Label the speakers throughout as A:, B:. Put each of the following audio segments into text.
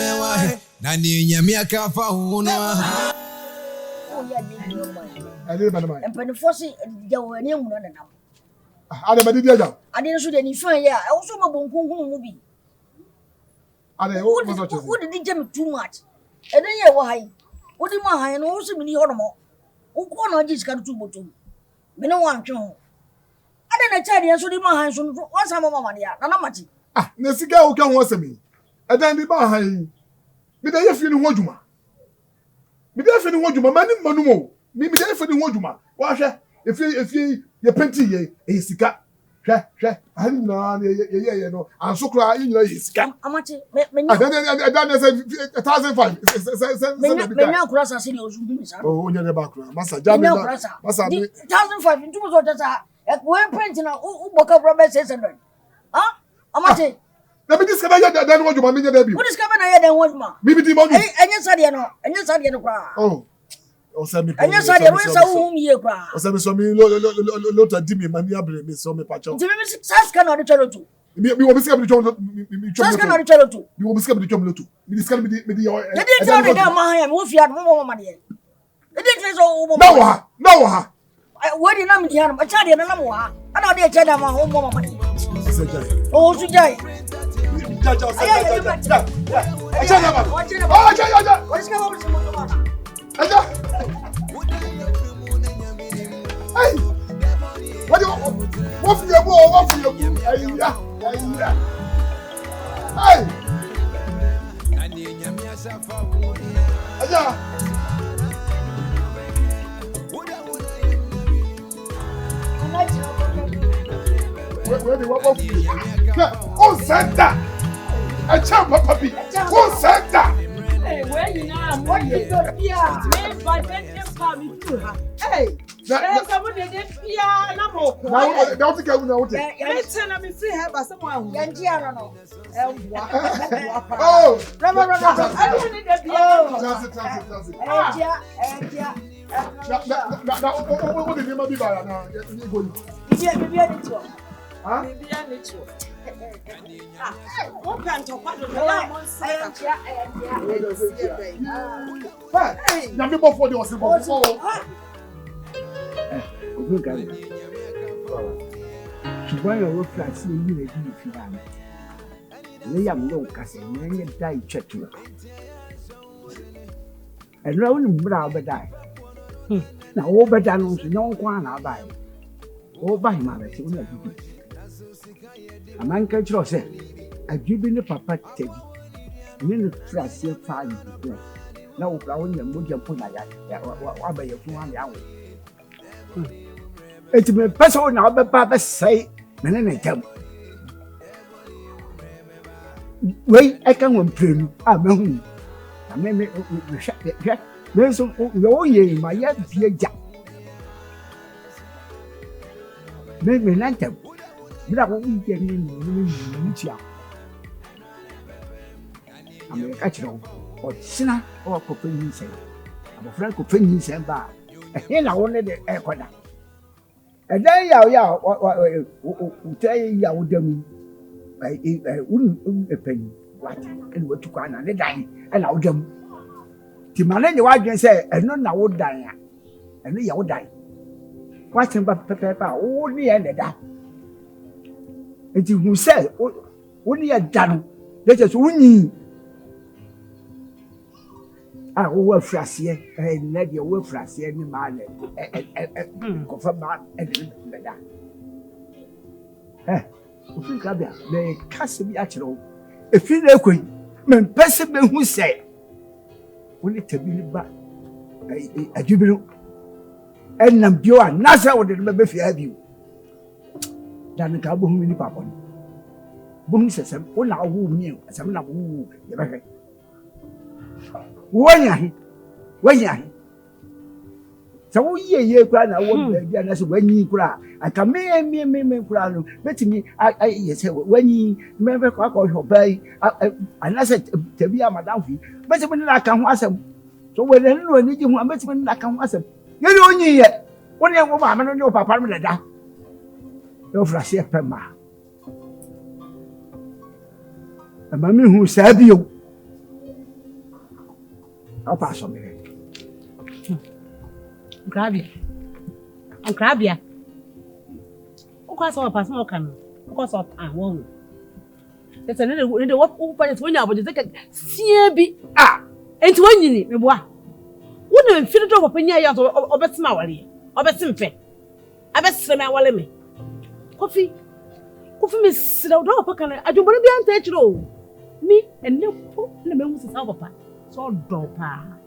A: Unewa, Nani Yamiaka Fahuna.
B: I didn't mind.
C: And Penfosi, there were new one.
B: I never did that.
C: I didn't shoot any fire. I also a bonkum movie.
B: I
C: Who did Jim too much? And then you why? What do you mind? And also many animal. Who can't just come to Botum? Me no one to. I didn't tell you, so the man soon once I'm a money. Nanamati.
B: Ah, Nessiga who can watch me. And then the behind. Me there feeling what you ma. Me there feeling what you ma. Mani manumo. Me there feeling what you ma. Wash if you penty ye sika. She. I didn't know ye no. I'm so crying you know sika.
C: Amachi.
B: I done 1,005.
C: Me now cross as serious.
B: Oh, you never background. Massa Jamie. Massa
C: 1,005 into what that. We're printing a book Robert 600. Huh? Amachi.
B: Let me discover that what you want me to do.
C: What is coming ahead and what ma?
B: Maybe the money.
C: And yes, I know. And yes, I know.
B: Oh. Oh, Sammy.
C: And yes, I know. Who me cry.
B: Oh, Sammy, so me lot of dimmy mania me so me patch.
C: Jimmy Sass cannot channel too.
B: Me will be scared to
C: Sass cannot channel too.
B: You will be scared to channel too. Me discover me the.
C: They didn't tell me that my hand wolf yard more money. They didn't so
B: no.
C: What did I mean? A child in a lamoa. I know they tell them my home more money. Oh, to die. What's
B: hey, what do you what for your boy? What for your hey, where do you want to be? Who said that? A champ, papi. Who said that?
D: Hey, where you now? What you do here? Me by them come to her. Hey, someone did here. No more.
B: Now, don't think I will know.
D: Let's send me free help as someone.
C: Yantiano.
B: Oh,
D: I don't need that.
B: what did you be by now? Huh?
D: What can talk about
B: hey, now me before they was before.
E: Ṣùgbọ́n yóò fà sí ilé rẹ̀ bí ìfìlà mi. Léyà mi yóò kásẹ̀ ní ẹ̀yẹ dá ìtwẹ̀tù. Ẹ̀rọ ó ní mbúra ọbẹ̀dá ẹ̀. Na ó bẹ̀dá nù sùn yẹn kọ́ àná àbáyé. Ó bá ìmọ̀ rẹ̀ sí ó nà dúdú. Àmà ń kẹ́kọ̀ọ́ sẹ́, àdúgbò ní papa tẹ̀bi. Ní ní fúra sí ẹ̀ fà ní ìdúgbò. Na ó fúra ó yẹ mú jẹ fún nàyà wà bẹ̀yẹ fún wa ní àwọn. Eti me pesa na obeba be sei me ne ntam wei eka won prenu a me hu na me hwa me so yo ye ma ya bia ja me nantam bra ko uje ni tia America chiro o sina o ko penyin sei abo fra ko penyin sei ba e na won de e koda. And then ya udem a penny what and what to can and die and I'll jump. Timane the wife say and no now would die and you would die. What's in pepper only ended that. And who said only a done that is winning. I will frasier and let your work frasier in the man and confirm and that. Eh, if you come here, they cast me at all. If you know, men person who say, when it to be back a jubilant and I'm pure and Nasa would remember if you have you. Dan the cabo who many papa. Boom says, oh, now who knew, some of who you Wanya. So ye cry now, and as when you cry, I come me cry. Bet me, I yes, when you remember crack or obey, and I said to be a madam, but when I can was him. So when I need you, I met when I can was him. You don't need yet. When you woman, I don't know papa like that. No flash a pema. A mammy who said you. I'll pass on me.
D: Crabia. Of course, I'll pass more can. Of course, I won't. It's another what open when I would take a CB. And when you need me, what? Wouldn't fit it over Pena or bet Smally or bet Simpe. I bet Sema Wallame. Coffee. Coffee, Miss Silver. I don't want to be untouchable. Me and no poor members of Papa. So dopa.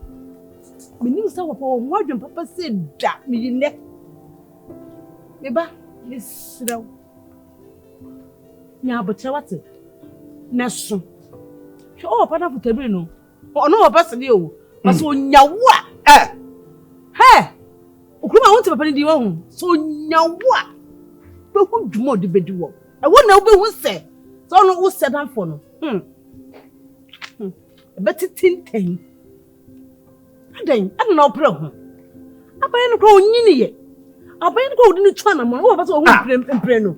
D: Me knew so upon what your papa said that me in neck. Neba, Miss Silver. Now, but what's it? Nasso. She all part of the Debony. Oh, no, person you. But so yawa. Hey! Ukuma want to be the so yawa. But who do more the bedroom? I won't know who say. So no who said that for no. Better tin. I don't know problem. I buy no crow yet. I buy no crow in the channel. What was all preno?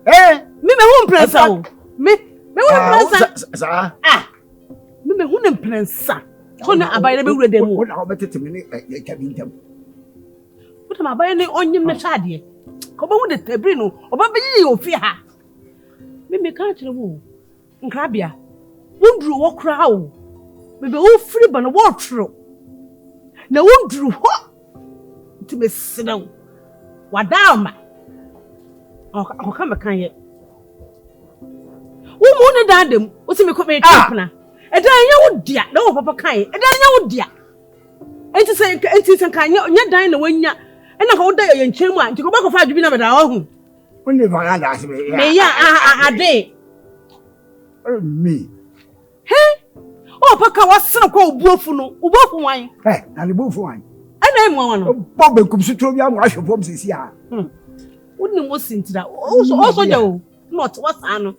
D: Eh, me won't press out. Me won't press out. Me won't press out. I buy the way they would have better to me. What am I buying on your machadi? Come on with the Tebrino or Baby or fear. Me can't the woo. Crabia. Won't drew walk crowd. We be all free but a walk through. Now won't drew what? To be sit down. What down? I'll come back yet. Who moaned at them? What's in me could be a company? And I know, dear, no, Papa Kai, and I know, dear. And to say, it is a kind of dine when you and a whole day in Chilman to go back of 5 minutes at our own.
E: When you find out,
D: me, a day.
E: Me.
D: Hey? Oh, Papa was so called Buffalo, wine.
E: Hey, and the buff wine.
D: And I'm one.
E: Bob comes to tell you, I'm rushing from this year.
D: Wouldn't was into that. Also, no, not what's Anno.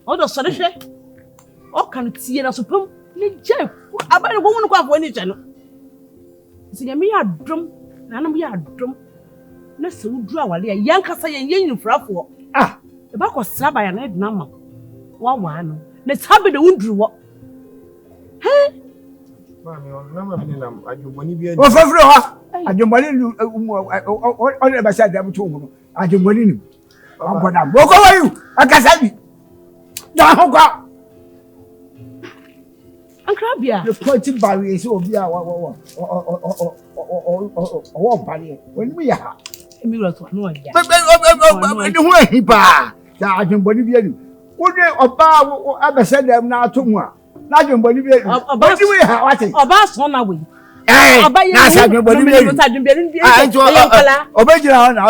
D: Although, Sunday, all can see in a super. Jeff, I buy a woman who have one channel. See, me a drum, and we are drum. Let's draw a young Nkansah and yen for the back was slab by an head number. One, let's have the wound drew up. Hey,
A: I don't want to be a
E: I don't want to beside them too. I don't want him. Walk away, I can tell you. Don't go.
D: Crabia,
E: the pointing barriers of the or barrier when we are. I don't believe you. Would you about ever said them now to one? Not don't believe you. About you, about one away. I don't believe I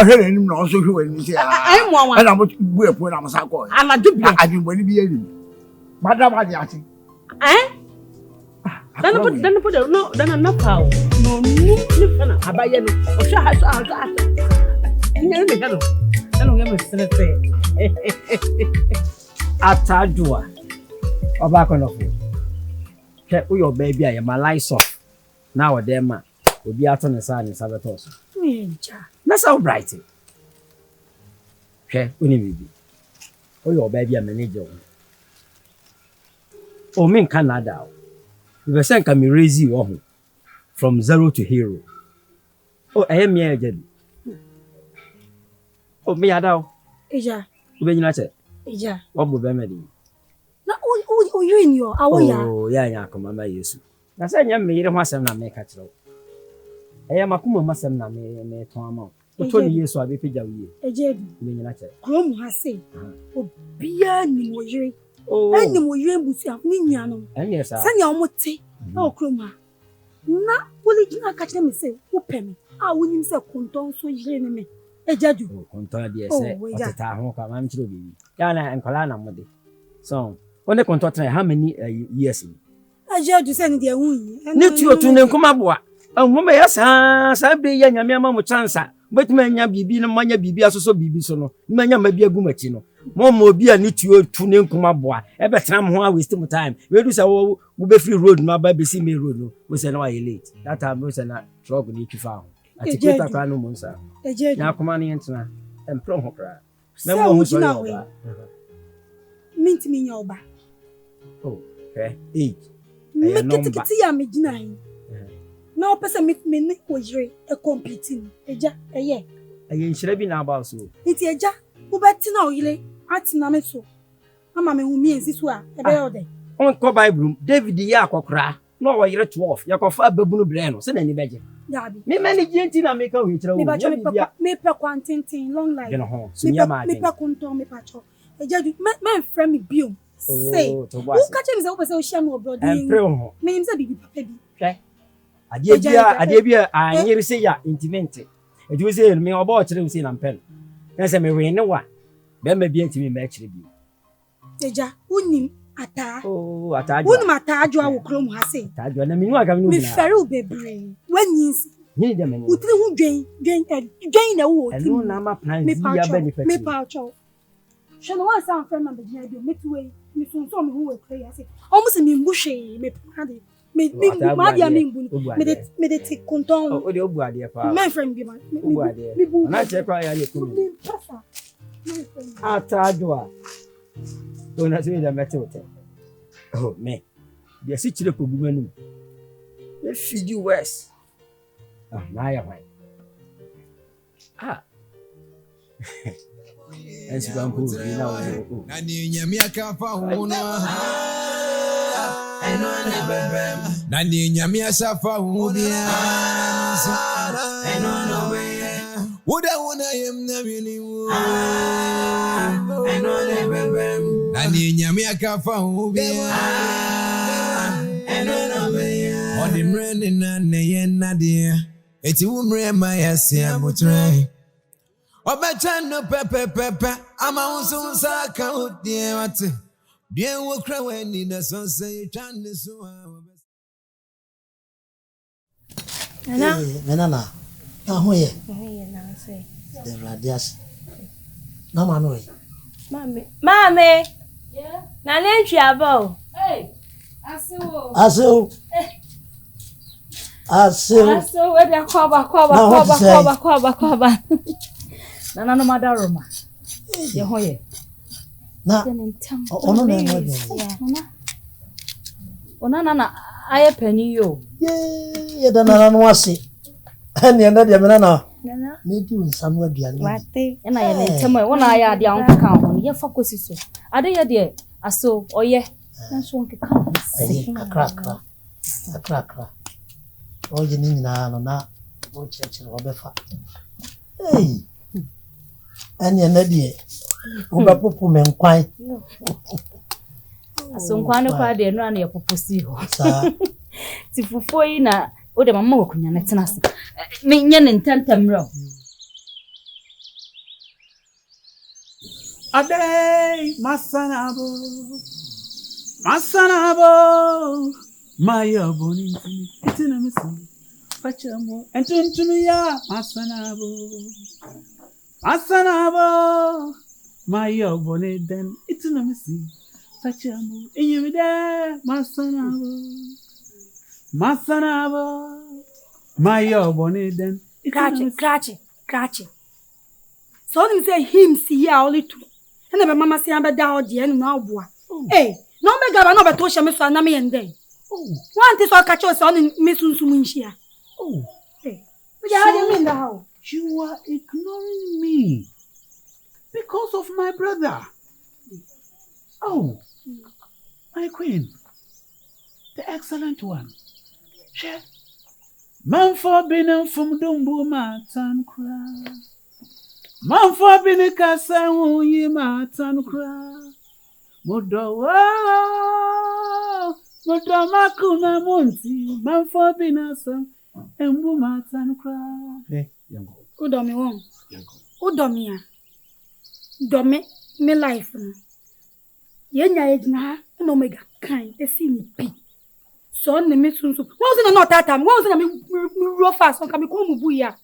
E: heard him also when you say, I'm one, and I would whip when I'm so. I don't believe you. Madame, eh? Then put no, then enough how. No, I buy you. Or shall I never get it. I don't get Atadua. Or back on the phone. Check with your baby. I am my lights off. Now a damn man will be out on the side in Sabatos. That's how bright it. Check with me. Oh, your baby, a manager. Oh, me in Canada. We were saying, can we raise you from zero to hero? Oh, I am here again. Oh, me, I know.
C: Ija.
E: When you say,
C: Ija.
E: What would be made?
C: No, you in your hour.
E: Oh, yeah, come on, my yes. I said, you made a master and make a throw. I am a kuma master and me to amount. For 20 years, so I be paid a year. A jade. When you say, Come, I say, oh, beyond you. Oh, and the William Bussia, Niniano. And yes, I almost say, oh, Croma. Now, will it not catch them and say, who pay me? I will himself conton so me. A judge, conton, yes, at the home, I'm to be. Yana and Colana, Modi. So, when the contract, how many years? I judge to send their wound. Not you to Nkansah. And woman, yes, I be young, and mamma chance. But many be no money be also be so. Many may be a gumatino. More be a need to Nkansah. Every time I waste time. We do so, we be free road, my baby see me road. We say no, I late. That time was not trouble need to found. I take it up no monster. Now come on into and plum hopper. No more so.
C: Mint me your back.
E: Oh, okay. 8.
C: Make it see I'm a
F: Now person me ojire e competing. Eja eye.
E: Eye nhyira bi na aba so.
F: Iti eja wo beti na oyile atina me so. Mama me hu mi ensisu a e be yode.
E: On ko Bible David ya akokra na o yire 12 yakofa babunu bre no se na ni beje.
F: Dabi.
E: Me mani genti na me ka hu kire wo.
F: Me pe kwantintin long life. Me pe kunto me pacho. Eja du me frame me bio. Say. Who catch me say wo pese o share no brother.
E: En pre ho.
F: Me nim say bi papa bi.
E: Hwe. Ade bia anyere se ya intimate. Eju se me obo kire wo se na mpel. Na se me we ne wa. Be ma bi antimi me kire bi.
F: Eja unim ata.
E: Oh, ata.
F: Unim ata adwo awo krom ha se.
E: Ata adwo na minu aga me no bi na.
F: Me fere bebre. Wanyinsi.
E: Ni de me ni.
F: Utiri hu dwen na wo.
E: Eno na ma plan zi ya be ni fati.
F: Me pa cho. Shano wa sa friend man be dia bi me tuwe. Me so so me hu we kre ya se. Almost me mbuhwe me pade. Me ma dia me mbu. Me de ti konton.
E: O de obu ade pa.
F: Me friend bi ma.
E: Obu ade. Na che kwa ya le ku. Ata adwo. Don't say that matter. Oh, me. They sit to the problem. They feed you worse. Ah, now you're right. Ah. As you can prove, you know.
A: And you miaka fa huna. I know never. Nani nyamia safa hubia. I know no way. Would I want I am never. I know never. Nani nyamia kafa hubia. I know no way. On the brand na ne nadia. Eti umre ma yasi amutre. Obachano pepe ama unsa ka odie wate. Die wo kra weni na sonse twane so.
G: Nana. Na hoye.
H: Hoye na say.
G: The radias. Na mano e.
H: Mame. Yeah. Na lentri abo. Hey. Aso. We dey kwaba. Nana no madaroma. Ye hoye.
G: Na. Ono na mo de.
H: Ona aye pani yo.
G: Ye da nana no ase. Ene na de me nana.
H: Nana.
G: Me di unsanu aduane.
H: Wate. Na ye ne ntem e wona aye ade an keka ho. Ye focus so. Ade ye de aso oye. Na so on keka.
G: Akra. Oje ni nyina no na mo cheche obefa. Hey. Ene na de. Ubapopo me nkwan.
H: Aso nkwan no kwa de no ana ye poposi ho.
G: Sa.
H: Ti fufuo yi na o de mama wakunya na tenase. Me nye ne ntantamro.
I: Ade masanabo maya boni itina miso pachamo entuntumi ya masanabo maya boni den itina misi pachamo enyimide masanabo maya boni den
F: Krachi. So them say him see ya only two. And the mama say am da odi enu na obua. Eh, no me gaba no be to hye me so na me yende. One thing so catch us on me sunsumu nhia.
I: Oh.
F: Eh. We dey have in the house.
I: You are ignoring me because of my brother. Oh, my queen, the excellent one. She, man for being from Dumbo Matan Kra. Man for being Kasa Wuyi Matan Kra. Makuna Monty, man for being a son, and Matan Kra. Hey, young girl.
F: Udomi won. Udomi ya. Dome me life no. Ye nya ejina no mega kan e si mi pi. So na me sunsu. Won se na no tata, won se na me ro fast on ka me ko mu bu ya.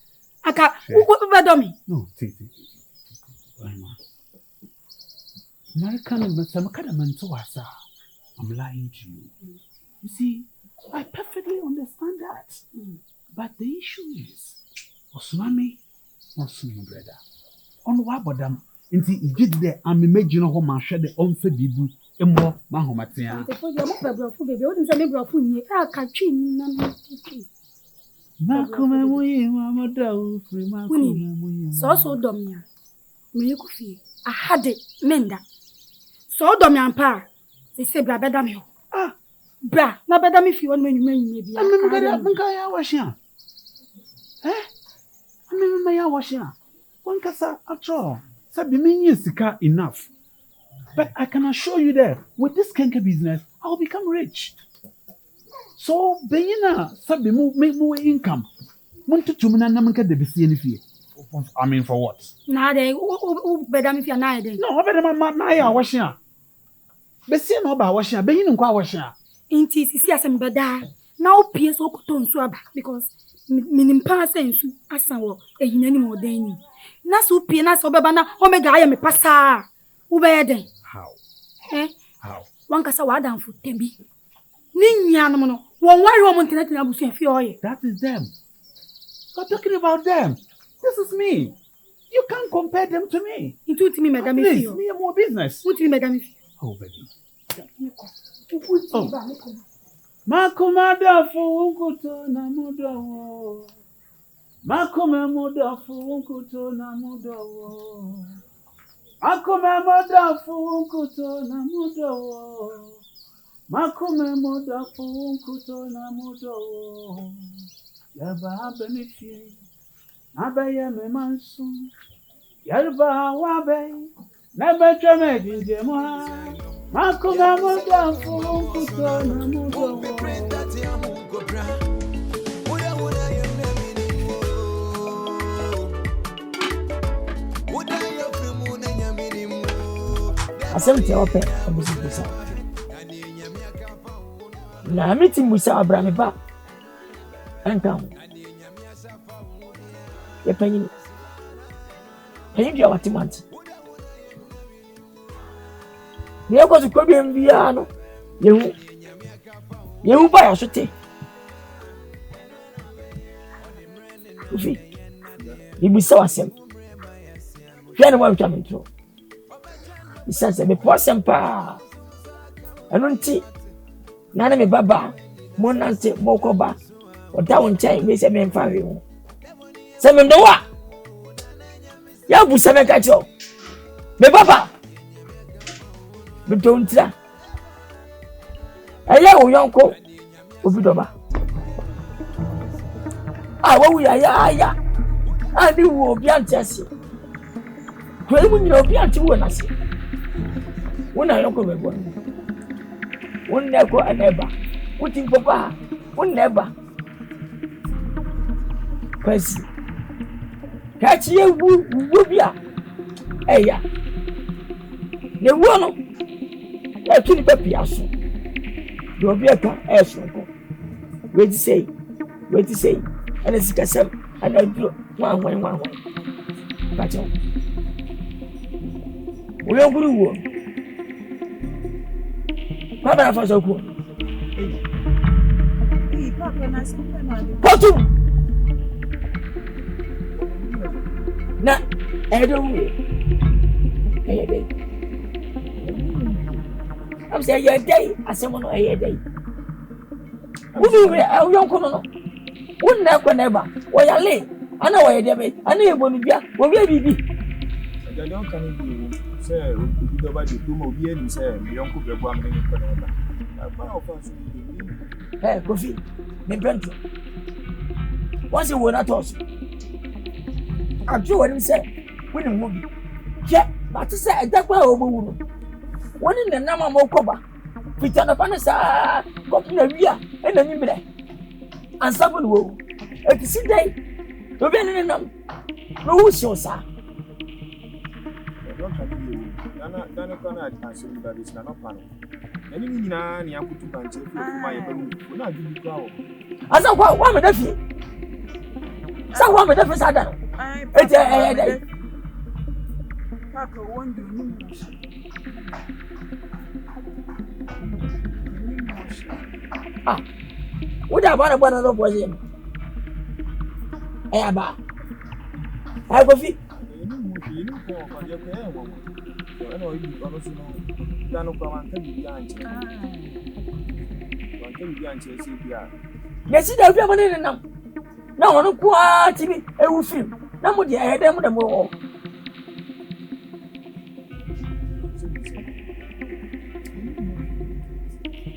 F: Aka u domi.
I: No, see. American Masamakada Mantuasa. I'm lying to you. You see, I perfectly understand that. But the issue is Osmami Osmi brother. On Wabodam, inti igid there, I'm imagining how man shed the unfair bibu, and more Mahomatia.
F: The for your brother, baby, what is a liberal for me? I can't chin.
I: Makome muyi mama dawo free makome muyi.
F: So domia. Me ku fie. Ahade menda. So domia ampa. Se bra beda me.
I: Ah,
F: bra na beda me fie on menyu bia.
I: Nka ya washia. Me ya washia. Wankasa atro. Sabi me sika enough. But I can assure you that with this kenke business, I will become rich. So, Benina, sabi mo make more income. Want to me na manka de bisi any fee. I mean, for what?
F: Na de beda me fie na de.
I: No, beda ma na ya washia. Besi no ba washia, Benina nkwa washia.
F: Inti sisi asem beda. Na opie so koto nsu aba because minimpa sensu asan wo ehinani mo dan ni. Na so opie na so beba na omega aye me pasa. Ubeden.
I: How? How?
F: Wankasa wadanfo tembi. Ni nyanom no. Won wari wo internet na busu afie oye.
I: That is them. You're talking about them. This is me. You can't compare them to me.
F: Into me madam
I: Please,
F: fio.
I: me more business.
F: What me madam fio?
I: Oh, baby. Oh. Makumada funkuto na mudawo. Makume muda funkuto na mudawo. Makume muda funkuto na mudawo. Makume muda funkuto na mudawo. Yaba benefit. Abaye me mansu. Yarba wabe. Nebe chame dinjemo. Makume muda funkuto na mudawo.
J: Asem ti ope abusi busa. Na miti musa abrame ba. Anka. Ye panyin. Panyin dia watimanti. Ni ko su ko bi mbia no. Yehu ba ya sote. Ufi. Ni busa wasem. Hwɛ ne wa ntwa mentro. Isanse me poisson pa. Anunti. Nana me baba. Monante mokoba. Oda wonchai me se me mfa hwe ho. Se me ndowa. Ya bu se me ka cho. Me baba. Me tontra. Aya wo yonko. Obi doba. Ah wo ya. Ani wo obi antase. Kweli mu nyina obi anti wo na se. Wona yonko bebo. Wonna ko aneba. Kuti papa. Wonna kwesi. Kachi ye wu bia. Eya. Ne wono. Ya tuni papi aso. Do bia ka eso ko. Wait say. Ana sikasem ana duro wan. Pacho. Uyo guru wo. Baba fa so ku. Papa na simple na. Potu. Na edo we. Eyede. Am say eyede asemo no eyede. Udu we uyo ko no. Wonna ko na ba. Wo ya le. Ana wo yede be. Ana ebonu bia. Wo bia bibi.
K: I don't can be say we do ba di tuma obi enu say me yonko bebo am ne ko na ba. Ba offense ni.
J: Kofi. Me pento. Once you will not toss. I'm sure when you say we no mo bi. Je, but say edakwa obowu no. Woni na nama mo koba. Fita na fa na sa ko na wia e na nyimre. Ansabon wo. E ti si dai. Obi enu nam. No wo si osa.
K: Dana kana attention that is not panel. Any mina ni akutu banche kuma ye baru. Una adu kwa wo.
J: Asa kwa me dafi. Sa wa me dafi sa da. Eti dai.
K: Paka wondu ni.
J: Ah. Uda bana no boje. Aba. Ai Kofi. Yes, there be money now. na ono kwa tibi ewu film na mo dia hedem mo dem wo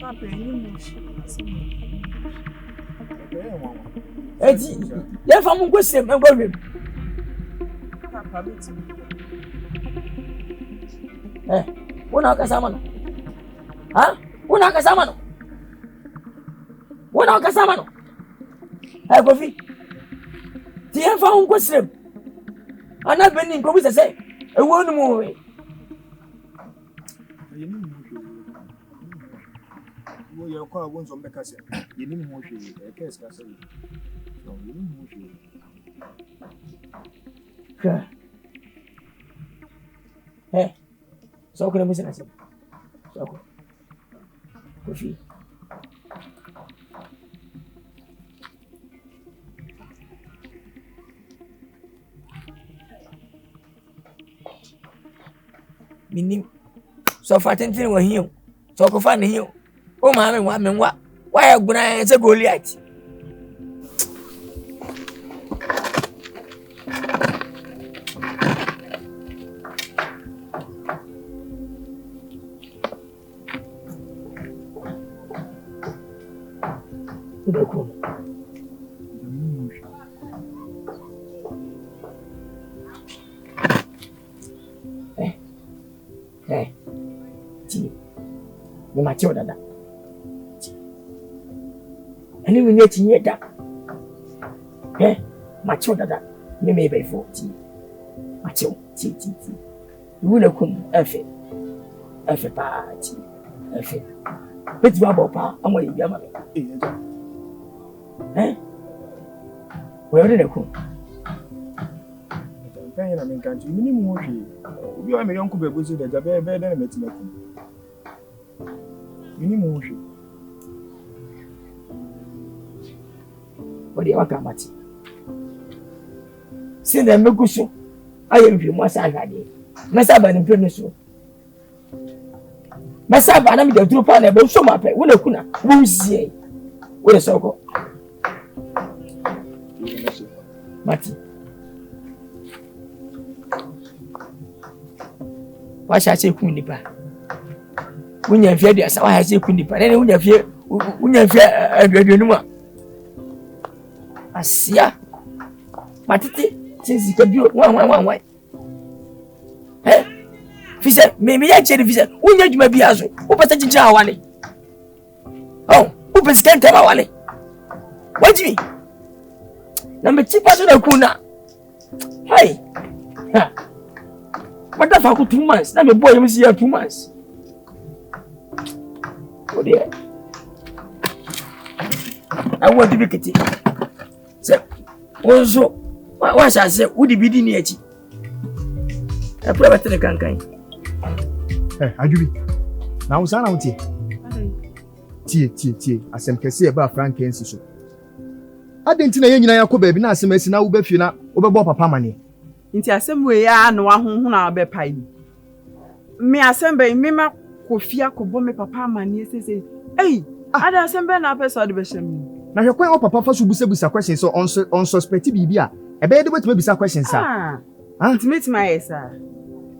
K: Papa ni mo
J: eti ya fa mo kwesem engwem
K: papa beti
J: una kasama no ha una kasama no Kofi ti ya fa mo kwesem ana beni ko bi se ewo nu mo we
K: wo ye kwa won so mbeka se yeni mo hwe e kesi ka se no yeni mo hwe
J: ka so ko mo se na se so ko Kofi minim so fatentin wa hiyo so ko fa ne hiyo o ma me wa ya guna se Goliath Udako ni matio dada ani we net nye da matio dada ni me be fo ti matio ti wu na kum efe pa ti efe beti ba bo pa amọ yi ama we ore na kum
K: kan na men kan ti minimum wo hwe obi o me yonko be bozi da jabe be na metina kum minimum wo hwe
J: odi waka mati sinda meguso aye mfi mo asa agade mesa ba ni mpenu so mesa ba na me de duru pa na be so mape wo na kuna wo zie wo so ko mati wa sha se ku nipa wunya fie dia sa wa sha se ku nipa ne wunya fie aduanu ma asia matiti sinsi ka bio wan fisa me ya chere fisa wunya djuma bi aso wo pata jinja awale wo president ma wale wajimi na me chipa so na kuna hai what the fuck 2 months na me boy you see 2 months oh dear I want to be kitty se onzo wa sha se udi bidi ni echi e pura batele kankan
B: ajubi na usana utie tie asem kese e ba frankensi so adenti na ye nyina yakọ na asem asi na wo ba fie na wo bebo papa mane
L: nti asem we ya na wa honhu na be pai me asem be me ma kofia kobo me papa mane sese ada asem be na person de be shem
B: na hwe kwan o papa fa so busa question so on suspect bibia e be de wetima bisa question sa
L: ultimate my sir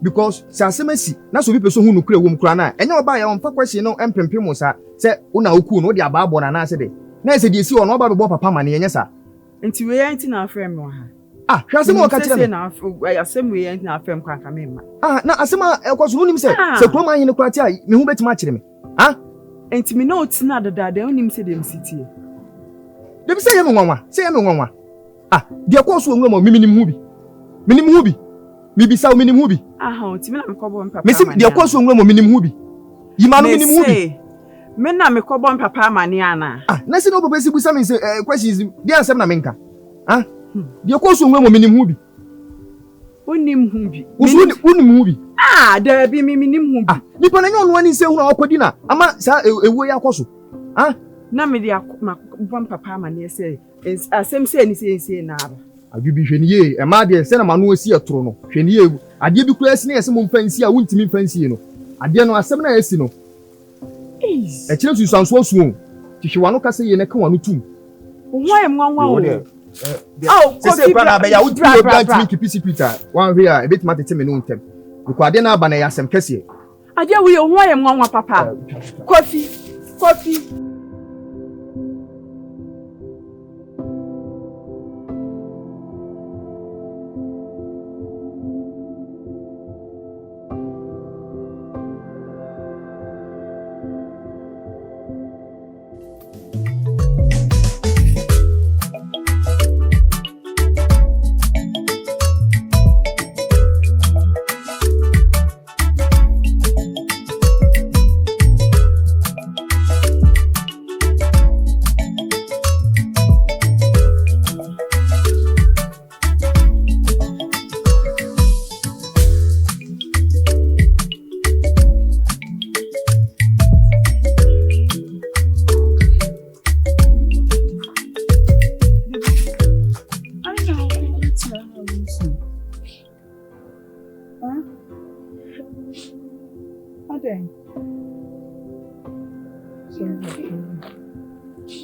B: because sa asem asi na so bi person hu no kura wom kura na enye oba ya on fa question no empempem sa se una oku no de aba abo na se de na se de esi ono oba bebo papa mane enye sa
L: nti we ya nti na afrem wa ha
B: hwase mo ka kire
L: na asem we ya nti na afrem kwa kama ma
B: na asema ekoso no nim se kroma yin kura ti a me hu betima akire me
L: nti me no tina dada onim se dem sitie
B: de bi se ye me nwanwa de ekoso onwa mo minim hu bi mi bisa o minim hu bi
L: nti me na me kobo papa
B: me se de ekoso onwa mo minim hu bi yima no minim hu bi
L: me na me kobo papa mane ana
B: na se no papa si busa me se questions de ansem na menka de ekoso onwa mo minim hu bi
L: onim hu bi
B: unim hu bi
L: da bi minim hu bi
B: nipa na nyo no ani se hu na akodi na ama sa ewo ya akoso
L: na me de akoma papa mane se asem se ni se na aba
B: ajubi hwani ye e ma de se na manu asi atoro no hwani ye ade bi kura asi na yese mo mfansi a wuntimi mfansi no ade no asem na yesi no e kire susanso suo tihwe wano kase ye ne ka wano tum
L: wo em nwanwa o Oh,
E: Say brother be ya wo do obi me keep Peter. One way a bit matter me no ntem. Because ade na aba na yasem kese.
L: Ade we ho ayem nwa papa. Coffee.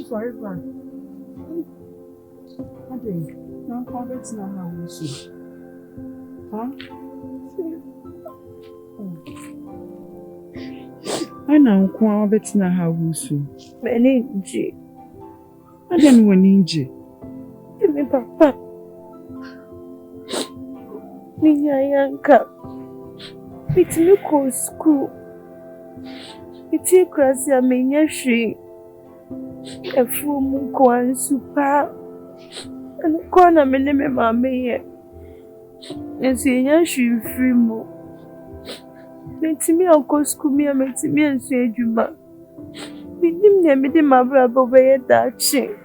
L: Sorry, man. I think I'm probably not how we see. Huh? I know probably not how we see.
M: Meninji.
L: I didn't want ninja.
M: Give me papa. Minya yanka. It's me go school. It's a crazy amenya she. A fool munko and super. And corner me name mammy. And see, she free mo. Let me uncle school me and make me and say you back. We didn't my brother by that shame.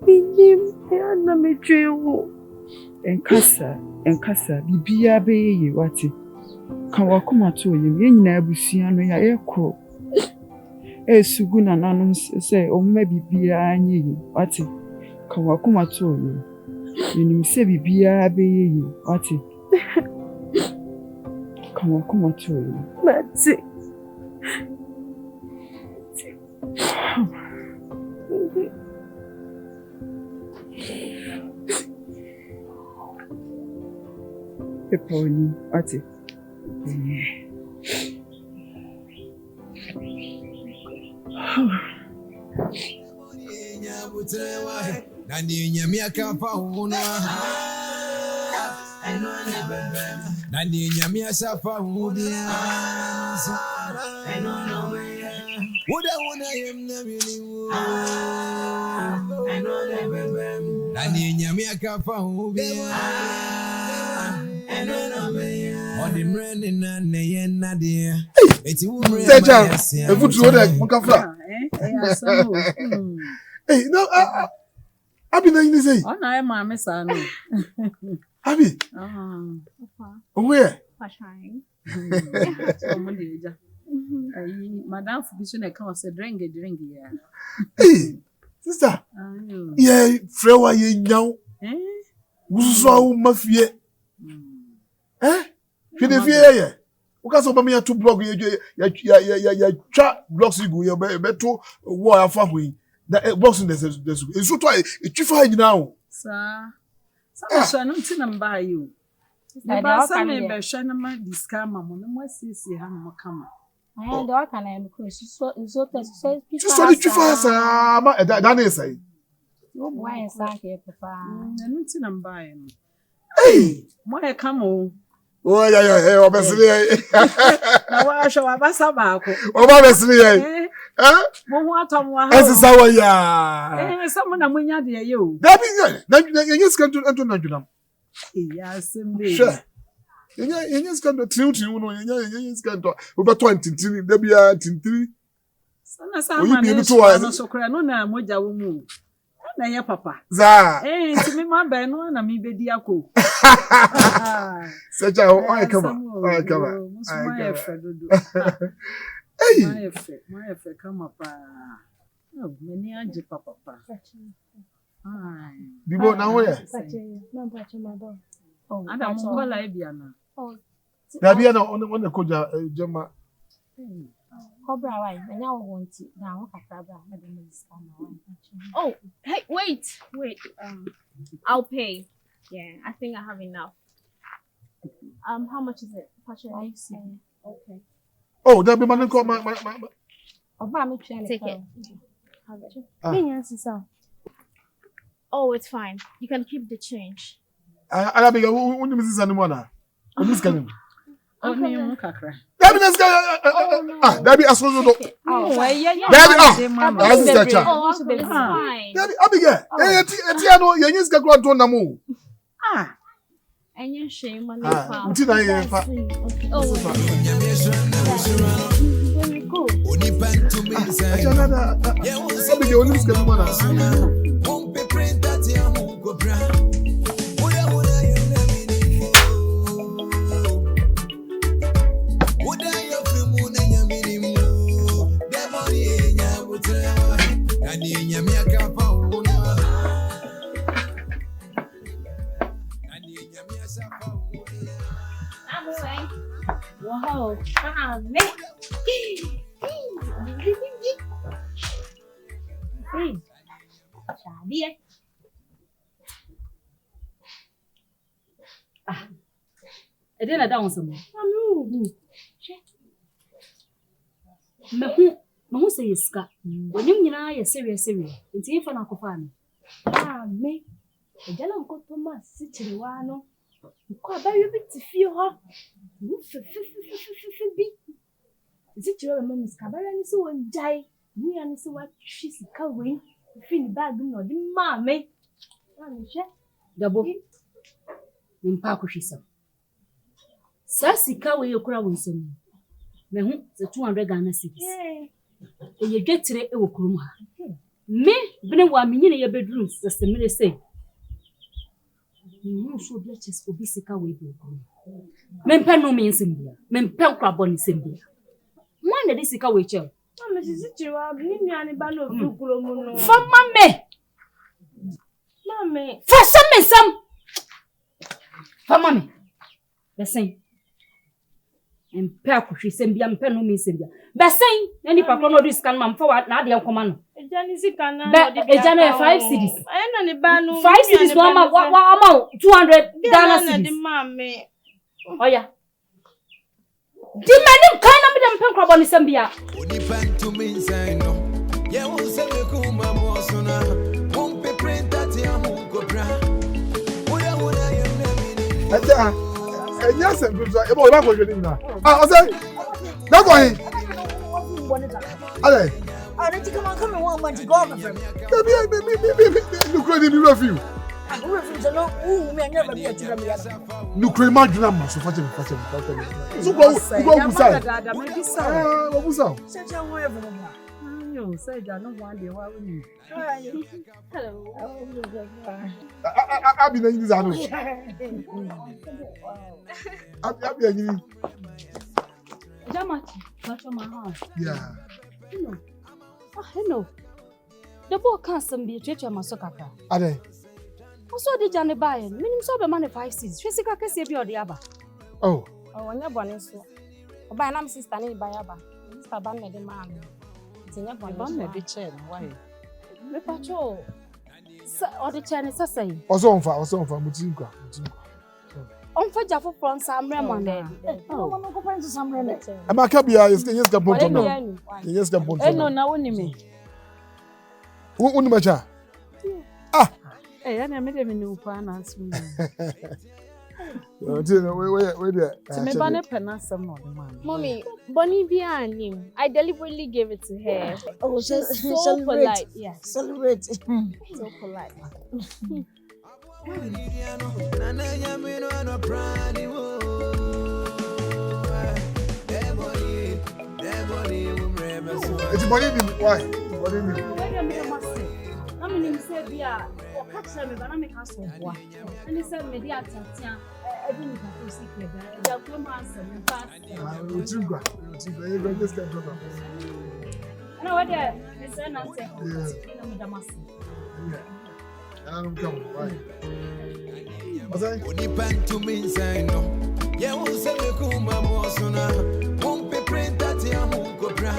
M: We didn't me dream.
L: Nkansah bibia be ye wati kan wakoma to yem ye nyina abusua no ya ekro esugu na nanom se omma bibia anye yi wati kan wakoma to yem yenim se bibia be ye wati kan wakoma to yem
M: Mati.
L: Peponi wati
A: Nani nyamia kafa huna Nani nyamia safa hudia Woda wona yemna miniwo Nani nyamia kafa hudia Odi mrende na neye na dia Eti umre
B: Efutu ode mukafra. Hey, no, Abi na yini say?
N: Ona e ma me sa no.
B: Abi.
N: Papa.
B: Where?
N: Pashain. Omo de ja. Ayi, madam fu bi so na kan say drink ya.
B: Hey, sister. Yeah, frewa ye nyaw. Wuso mafie. Fide fie ye. Ukaso ba me ya to blog ya twa blogs igu ye beto wo afa hoi. The blogs in there's so to e twifa nyina o.
N: Sa so no ntina mba yi. Ne ba sa me be hwe na ma diska ma mo no mo asisi ha no kama.
H: I don't can I so
B: twifa sa ma that is say.
H: Why is that here, Papa?
N: No ntina mba yi no.
B: Hey,
N: Mo e kama o.
B: Oh yeah, obviously.
N: Na wa sho wa basa ba ko.
B: Obviously.
N: Mo hu atom wa ha.
B: Esa wa ya.
N: Some na munya de ye o.
B: Dabi na yes kan to na junam.
N: Ya sembe.
B: Sure. Yes kan to triu no yes kan to obeto antintiri dabi ya tintiri.
N: Sana sama na no sokra no na moja wo mu. Na ye papa.
B: Za.
N: Ti me ma ba no na mi bedi ako.
B: Seja o come. Hey.
N: My fe come pa. No, many anje papa.
B: Bibo na ho ye.
H: No, but my dog.
N: Oh, Adam ko la e bia na.
H: Oh.
B: Da bia na on koja jama.
H: Cobra, why? And now want to now. Oh, hey, wait. I'll pay. Yeah, I think I have enough. How much is it? Okay.
B: Oh, that be man call my.
H: Take it. Have it. Oh, it's fine. You can keep the change.
B: I be who Mrs. Animona. Who's coming?
N: Oh, no, kakra.
B: That be as well.
N: Oh, yeah.
B: That's the child.
H: Oh, it's fine.
B: That be Abigail. Eh, no, you just go to Namu.
H: And you shame on
B: until I
H: here we go. Wow,
D: I didn't down some. Mahu say iska. When you nyina ye serious. Nti fa na kofa me. Me. E jala nko to ma sitire wa no. Ko abaye bi ti fie ho. Mu bi. Sitire ma miska abaye ni so wonjai. Mu ya ni so wa twi sika we. Fi ni bag no di ma me. Na me hwe. Dabo. Nimpa ko hwisam. Sa sika we yekura wonsam. Me hu 200 Ghana cedis. Ye dwetire e wo kurom ha. Me bene wa menyine ye bedrooms se me say. No so bia chest obi sika we be kurom. Me mpa no me nsem bia. Me mpa kwabo ni sem bia. Mo na de sika we che.
M: Mama sisi chiwa ni nuane ba no fi kurom no.
D: Fa mame.
M: Mame.
D: Fa sam. Fa mame. Listen. Mpe akohwe sembia mpe no mi sembia besen na ni papa no dis kan mam fa na de nkoma no
M: ejani sika na
D: ejani 5 cedis
M: na ni ba no
D: 5 cedis no ma 200 Ghana cedis
M: mame
D: oya di mani kan na me de mpe nkrabo ni sembia
A: oni pantu minsa no ye won se me ku ma mo so na won pe prenta ti ahu ko bra wona ye na mi ni
B: Yes, and good. I'm going to go now. I said, that's why. Allez.
C: I didn't come on, come on, but you go over.
B: Look at the review. Look at my drama. So, fetch him. So, go inside. What was that?
N: Say, I don't want you. Hello.
B: I've been in this house. I've been in
D: yeah. Hello. The boy can't some be a teacher, my soccer.
B: Are they?
D: Also, the Johnny Bayan, meaning so the money 5 cents. Jessica can save your other.
B: Oh,
O: when you're born, so by an sister in Bayaba, Mr. Banner the man.
N: Banner the chair, why?
D: Me patrol. Or the Chinese say.
B: Also on Mutinka.
D: On for Jaffa from some Ramon.
C: Oh, I'm going to some remedy.
B: I'm a cabia, yes, the bottom. Yes, the bottom.
N: No, now only me.
B: Who macha?
N: Hey, I made him new finance.
O: Mommy, Bonnie Bianim. I deliberately gave it to her.
C: Oh,
O: she's so polite. Yeah,
C: celebrate.
O: So polite.
B: It's money. Why? What do you mean?
D: I mean, said, yeah, or catch them, but I make us one. And he said, maybe I tell I didn't have to see clever. They'll come answer and pass.
B: You just can't do that.
D: No, what there? It's an answer.
B: Yeah. I'm coming. Why?
A: Oni pantu minsa no ye won se me ku ma mo so na won pe prenta ti ahu ko bra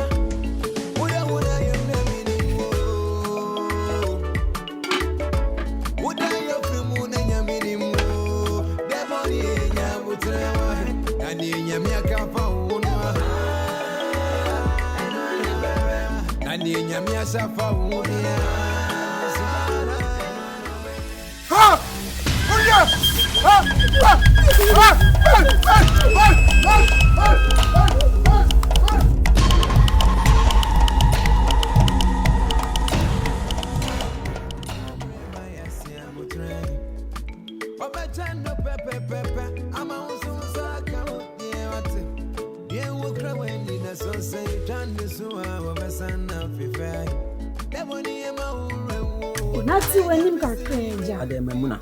F: Nati when him can change.
J: Ade memuna.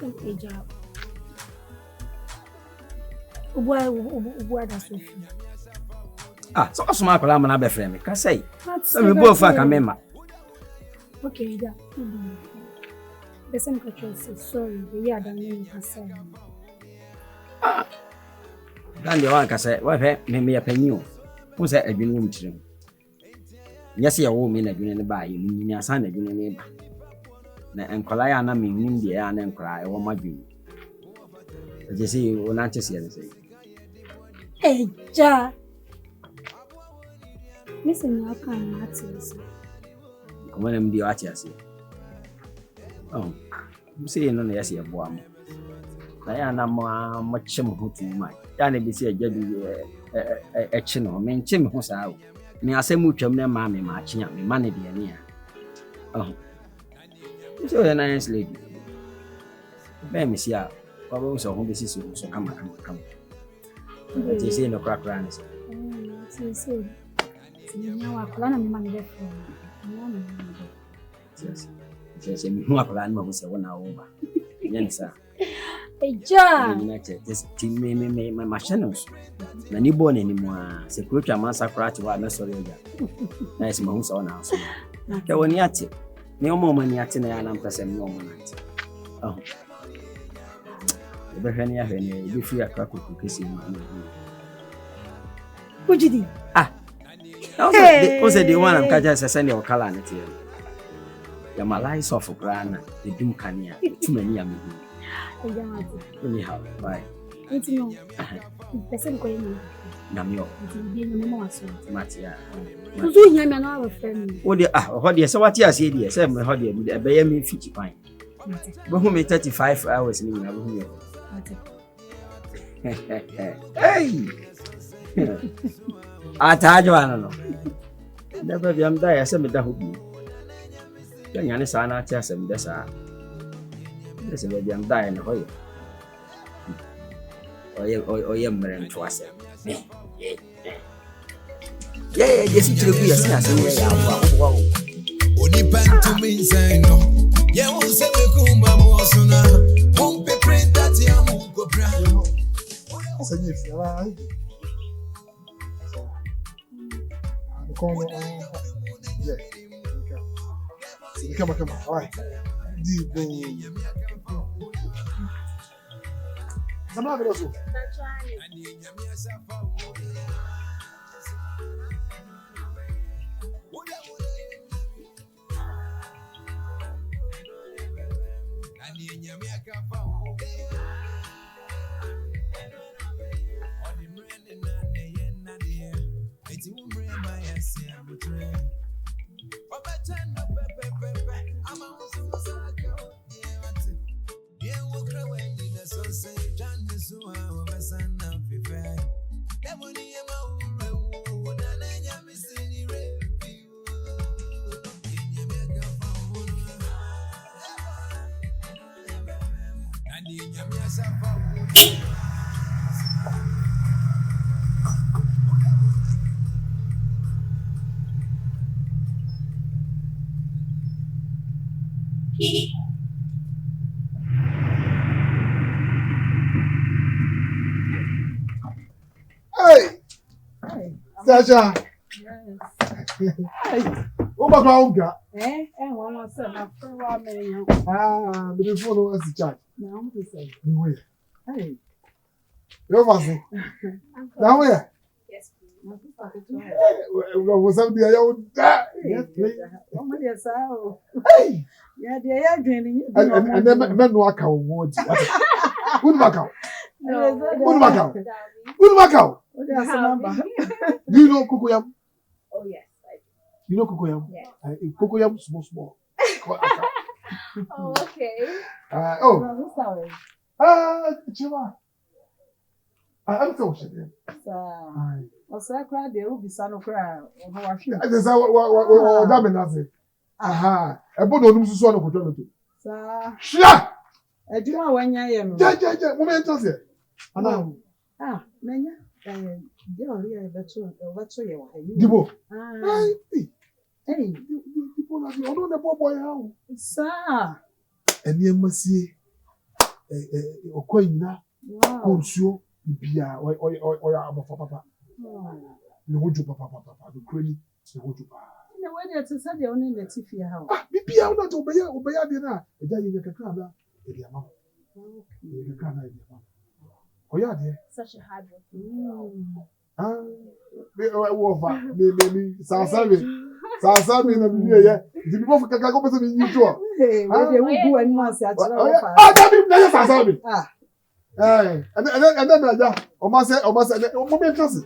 F: Okay, job. Ubu da so fi.
J: Ah, so asoma akola ma na be frame. Ka say. So me bo fa ka mema.
F: Okay, ja. Besem ka choose sorry, we are done in ka say.
J: Ah. Dan de wan ka say, wa fe me ya panyi o. Wo say adwene wo mtire. Nyase ya wo me na adwene ne ba ye ni asa na adwene ne ba. Na enkola ya na me nim de ya na enkola e wo madwene. Je say wo na chese ya say.
F: Eh, ja. Listen, I can't answer.
J: Come on, MD Archers. Oh, you say no, yes, you're born. I am much more to my. Danny be say a judge a chin or men chim who's out. Me, I say much of them, mammy, marching at me, money, dear near. Oh, so a nice lady. Bear me see out. But also, who is so come. They say no crack runs.
F: Nyawa akola me mane befo.
J: Yes, me akola na mo se wona wo ba. Nyansa.
F: Eja.
J: Nyina che this team me machines. Na ni bo na ni mo a se kurotwa mansa krati wa na sori oja. Na ese mo so na so. Ke woni ate. Me o mo mani ate na ya na mpese me o mo na ate. Oh. Ebe hwani ya hwani bi fi akra koku kesi ma.
F: Ujidi.
J: Ah. Also, the one I'm catching is sending your color on it. The Malays of Grana, the Doom Cania, too many of me. Anyhow, bye.
F: It's no. Person going
J: Namio,
F: Matia. Who's doing our friend?
J: Oh, dear, what dear, so what you say, dear, say, my hobby, a bay me 50 pine. But who made 35 hours in the room? Hey! Atajwana. Never be am die as a medahubi. Yan sana chas and desa. This is where I'm dying. Or yam marine to us. Yeah, yes, it will be a snazzy.
A: Only pen to me, say no. Yeah, won't say the Kumba Mosuna. Won't be print that Yamuko Brown.
B: Corner, yeah. Come on, all right. Deep. I'm not going to. Hey! Sasha! Oh, my God!
N: One was said, my friend,
B: but the phone was the chat.
N: now to say,
B: Hey! You're passing. Now, where?
H: Yes,
B: Was something I would die. Hey!
N: Yeah, they are draining you.
B: And then men walk out. Good back out. Good back out. Good back out. Do you know Kukuyam?
H: Oh, yes, I
B: You know cocoyam?
H: Yeah.
B: Cocoyam small.
H: Oh, okay.
B: Chiva. I'm so shit.
N: What's that crowd? They will be son of crowd.
B: That's what damn nothing. Aha. A board of Musu of Potomato. Sha!
N: I do not when I am.
B: Woman tells you.
N: Manya. What's your
B: Dibo.
N: Hey,
B: people are the other boy. How?
N: Sir.
B: And you must see a coin now. Consume. Bia or papa. No would you papa the cranny, the would you.
N: No way to say the only Latifia house.
B: Bia not obey dinner. A day in the Canada, a mamma. Oh, yeah, dear.
H: Such a hard
B: one. Maybe Sasabi in the new year. The people for Kakako in you too.
N: Hey, what they will do and once at
B: Sasabi. And then almost moment chance.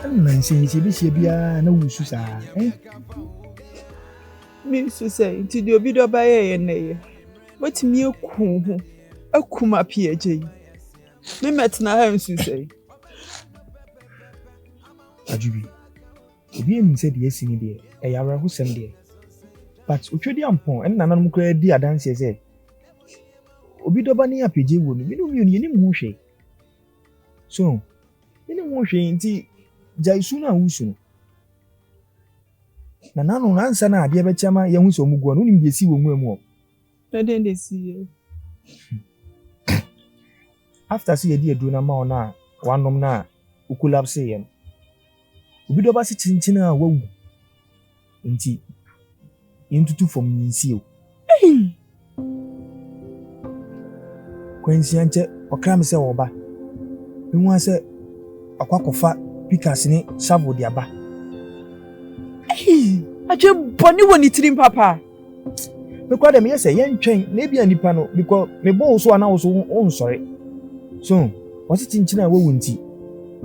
P: Man, say, she be a no Susa, eh?
L: Miss say, to the obito by a nay. What me a kuma PJ. Me met na house to say.
P: Ajubi. Obi said yes in there, a yara who sent there. But Uchudi Ampon and Nanan Mukre dear dance say. Obido Bani a PJ would be no union mushe. So, any mushe in tea. Jaisuna usu. Na nanu nansa na ade be chama ye hu so mugu no nim de si wo mu emu.
L: Then they see.
P: After see ye do na ma na wanom na ukulapse ye. Obido ba si chinchina a wawu. Nti yentutu fom nyinsi o. Kwensi anche okram se wo ba. Nwa se akwakofa Because ni shavu diaba.
L: Aje boni woni tirim papa.
P: Me kwa dem yese yen twen na bia nipa no because me bo so ana so on sorry. So, wasi chinchina wawu nti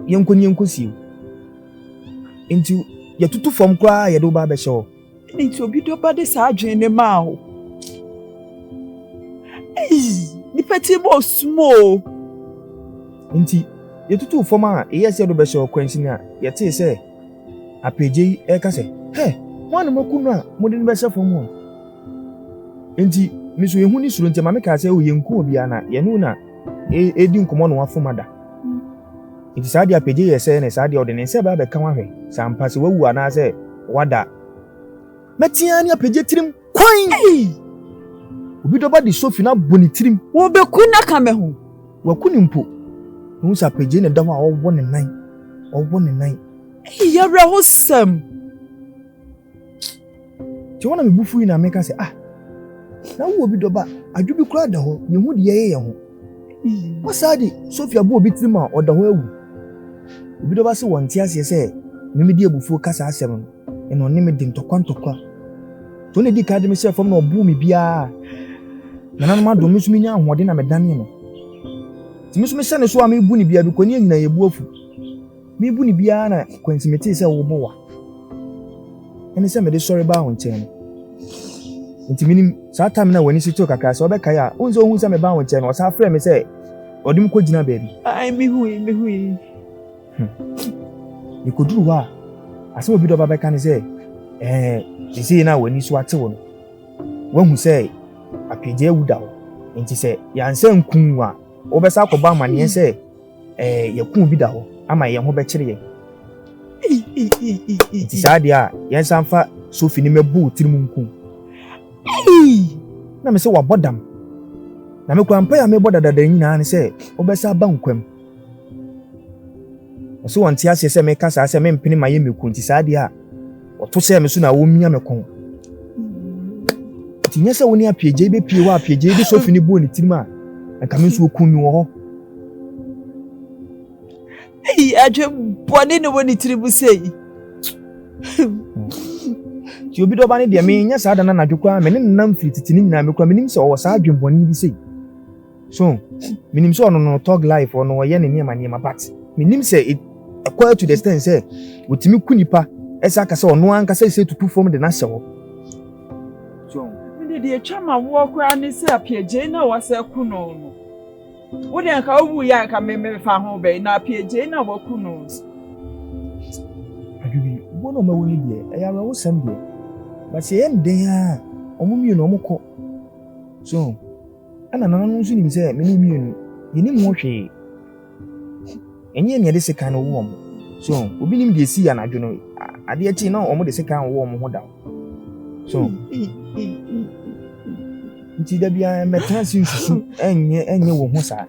P: yenkosi. Nti ye tutu fom kwa ye do ba be show.
L: Nti obi do ba de sa adwen ne ma ho. Nipa ti bo small.
P: Nti ye tutu foma yes do be show kwansin a ye te say apeje e ka say he wanu makunu a mo de be show fomu enti miso yehu ni suro ntem ma me ka say o yenku obi ana ye nu na edi nkomo no wafoma da enti sa dia apeje ye say na sa dia o de ne se ba be ka wahwe sa mpa se wawu ana say wada metia ni apeje tirim kwan obi do ba di sofi na boni tirim
L: wo be kuna ka me ho
P: wakuni mpo no sa peje ne dawa owo ne nan
L: yara hosam
P: ti wona me bufu na me ka se na wo bi do ba adwubi kura da ho ye hu de ye ho wasadi Sofia bo obi tirima oda ho awu obi do ba se wonti ase se me di abufu kasa asem no ne me di ntokwa to ne di ka de me se fam na obu me bia na na ma do me sumi nya ahode na me dane no ti me sumi se ne so a me bu ni bia bi ko ne nyina ye bu afu me bu ni bia na kwantimeti se wo bo wa ene se me de sorry ba ho nchen nti minim sa time na wani sito kakra se obeka ya unzo hu se me ba ho nchen no sa frɛ me se odim ko gina baabi
L: ai me hui
P: ni ko duru wa ase obi do ba beka ne se isi na wani so ate wo no wahu se apeje wuda wo nti se ya nse nkun wa obesa akoba amane se yakun bi da ho ama ye ho be kire ye nti saade a yen sanfa Sofi ni mebu tirimu nkun na me se wabodam na me kwa mpa ya me boda dada nyina ne se obesa ba nkwam so wanti ase se me kasa se me mpini maye meku nti saade a oto se me so na wo mia me kon ti nyese woni apiege be pie wa apiege be Sofi ni bu ni tirima nka me so okun mi wo ho
L: aje boni no woni tirimu sei
P: Ti obi do ba ne de me nya saa da na nadwokwa me ne nam firi titini nyina me kwa menim se o saa adwemboni bi sei. So, menim se ono no talk life ono wo ye ne niema but menim se equal to the extent say wotimi kunipa esa aka se ono anka se tutu form de na hye wo.
L: So, me de etwa wo kra ne se apiaje na wo se ku no no. Wo de anka obu ya anka me fa ho be na apiaje na wo ku no.
P: Adubi, wo no ma woni de e ya wo sam de. But say en den a omumi no omko. So, ana nana no nso nim se me ni mienu yeni mo hwe enye ne de seka no wo mo so obi nim de si ya na dwo no ade achi na omo de seka wo mo ho da so nti da bia metan si nsusu enye wo ho sa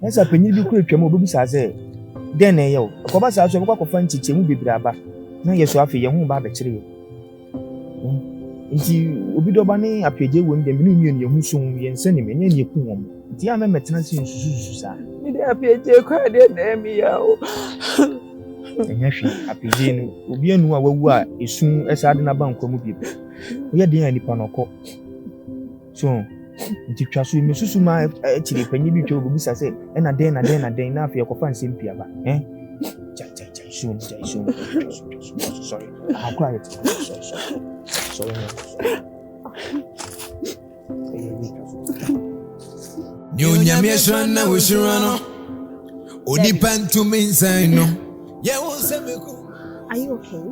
P: esa panyi bi kura twam obi sa se den na ye wo ko ba sa so ko fa nchiche mu bebira aba na yeso afi ye ho ba be kire ye nti obi do ba ne apeje wo ndem ne mienu ye hu so ye nsa ne menye ne ku won nti a me metena si nsusu sa
L: mi de apeje kwa de na mi ya o
P: enya hwe apeje no obi anu a wawu a esun esa de na ba nkwa mu bi o ye den ani pa no ko so nti twa so me susu ma chiri panyi bi twa obi sa se na den na afi ko fa nsem pia ba sorry how quiet sorry
A: Nyonya mieswana wishirano Odipan to me inside no. Yeah,
O: are you okay?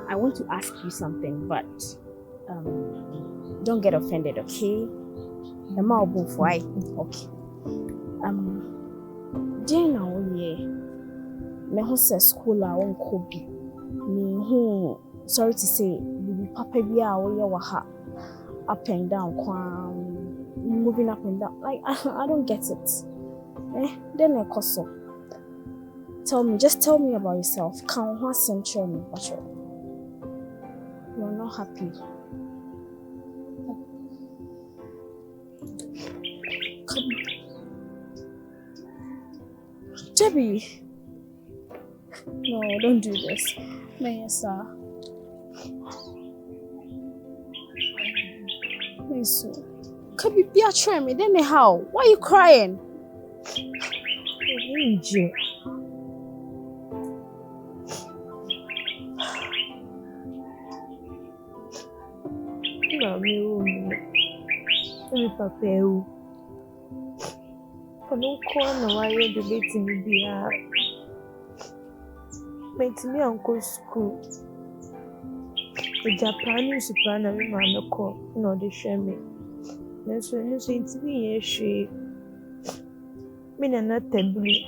O: I want to ask you something, but don't get offended, okay? The mouth both why? Okay. Jane, me who says school I won't copy. Me who sorry to say, we papa be our up and down, moving up and down. Like I don't get it. Then I cost. Just tell me about yourself. Can one century me, but you're not happy. Debbie. No, don't do this. Mayesa. Meso. Can you be a try me? Then how? Why are you crying?
M: Papel. I don't know why you're debating me. Make me uncle school. The Japanese soprano in my call, no, they share me. That's when you say to me, she mean not Debony.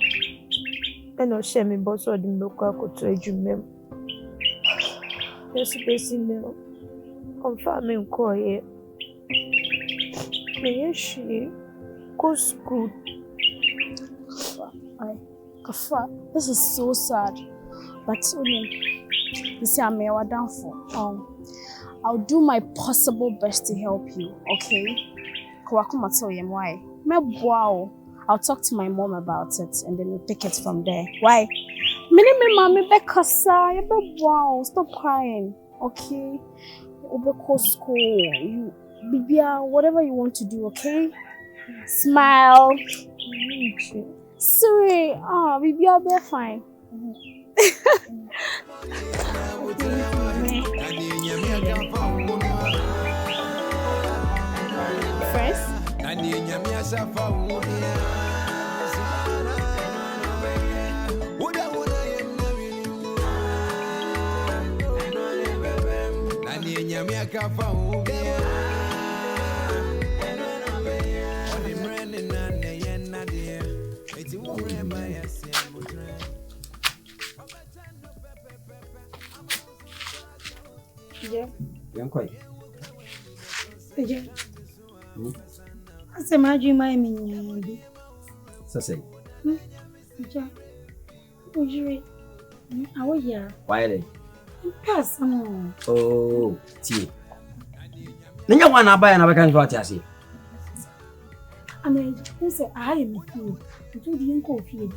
M: I know share me, boss or the local to a dream. Yes, basically, confirming call here. She go school.
O: Kafa, this is so sad. But you see, I'm down for. I'll do my possible best to help you, okay? Why? I'll talk to my mom about it and then we'll take it from there. Why? Stop crying, okay? School. You Bibia, whatever you want to do, okay? Smile. Sorry, Bibia, be fine. Friends?
J: Yeah. Young quite.
F: Yeah. I say, my dream, I mean,
J: So say.
F: Yeah. Would you? How are you?
J: Why they?
F: Pass on.
J: Oh, tea. Then you want to buy another kind of what I see.
F: And I say, I am you. You didn't go feed.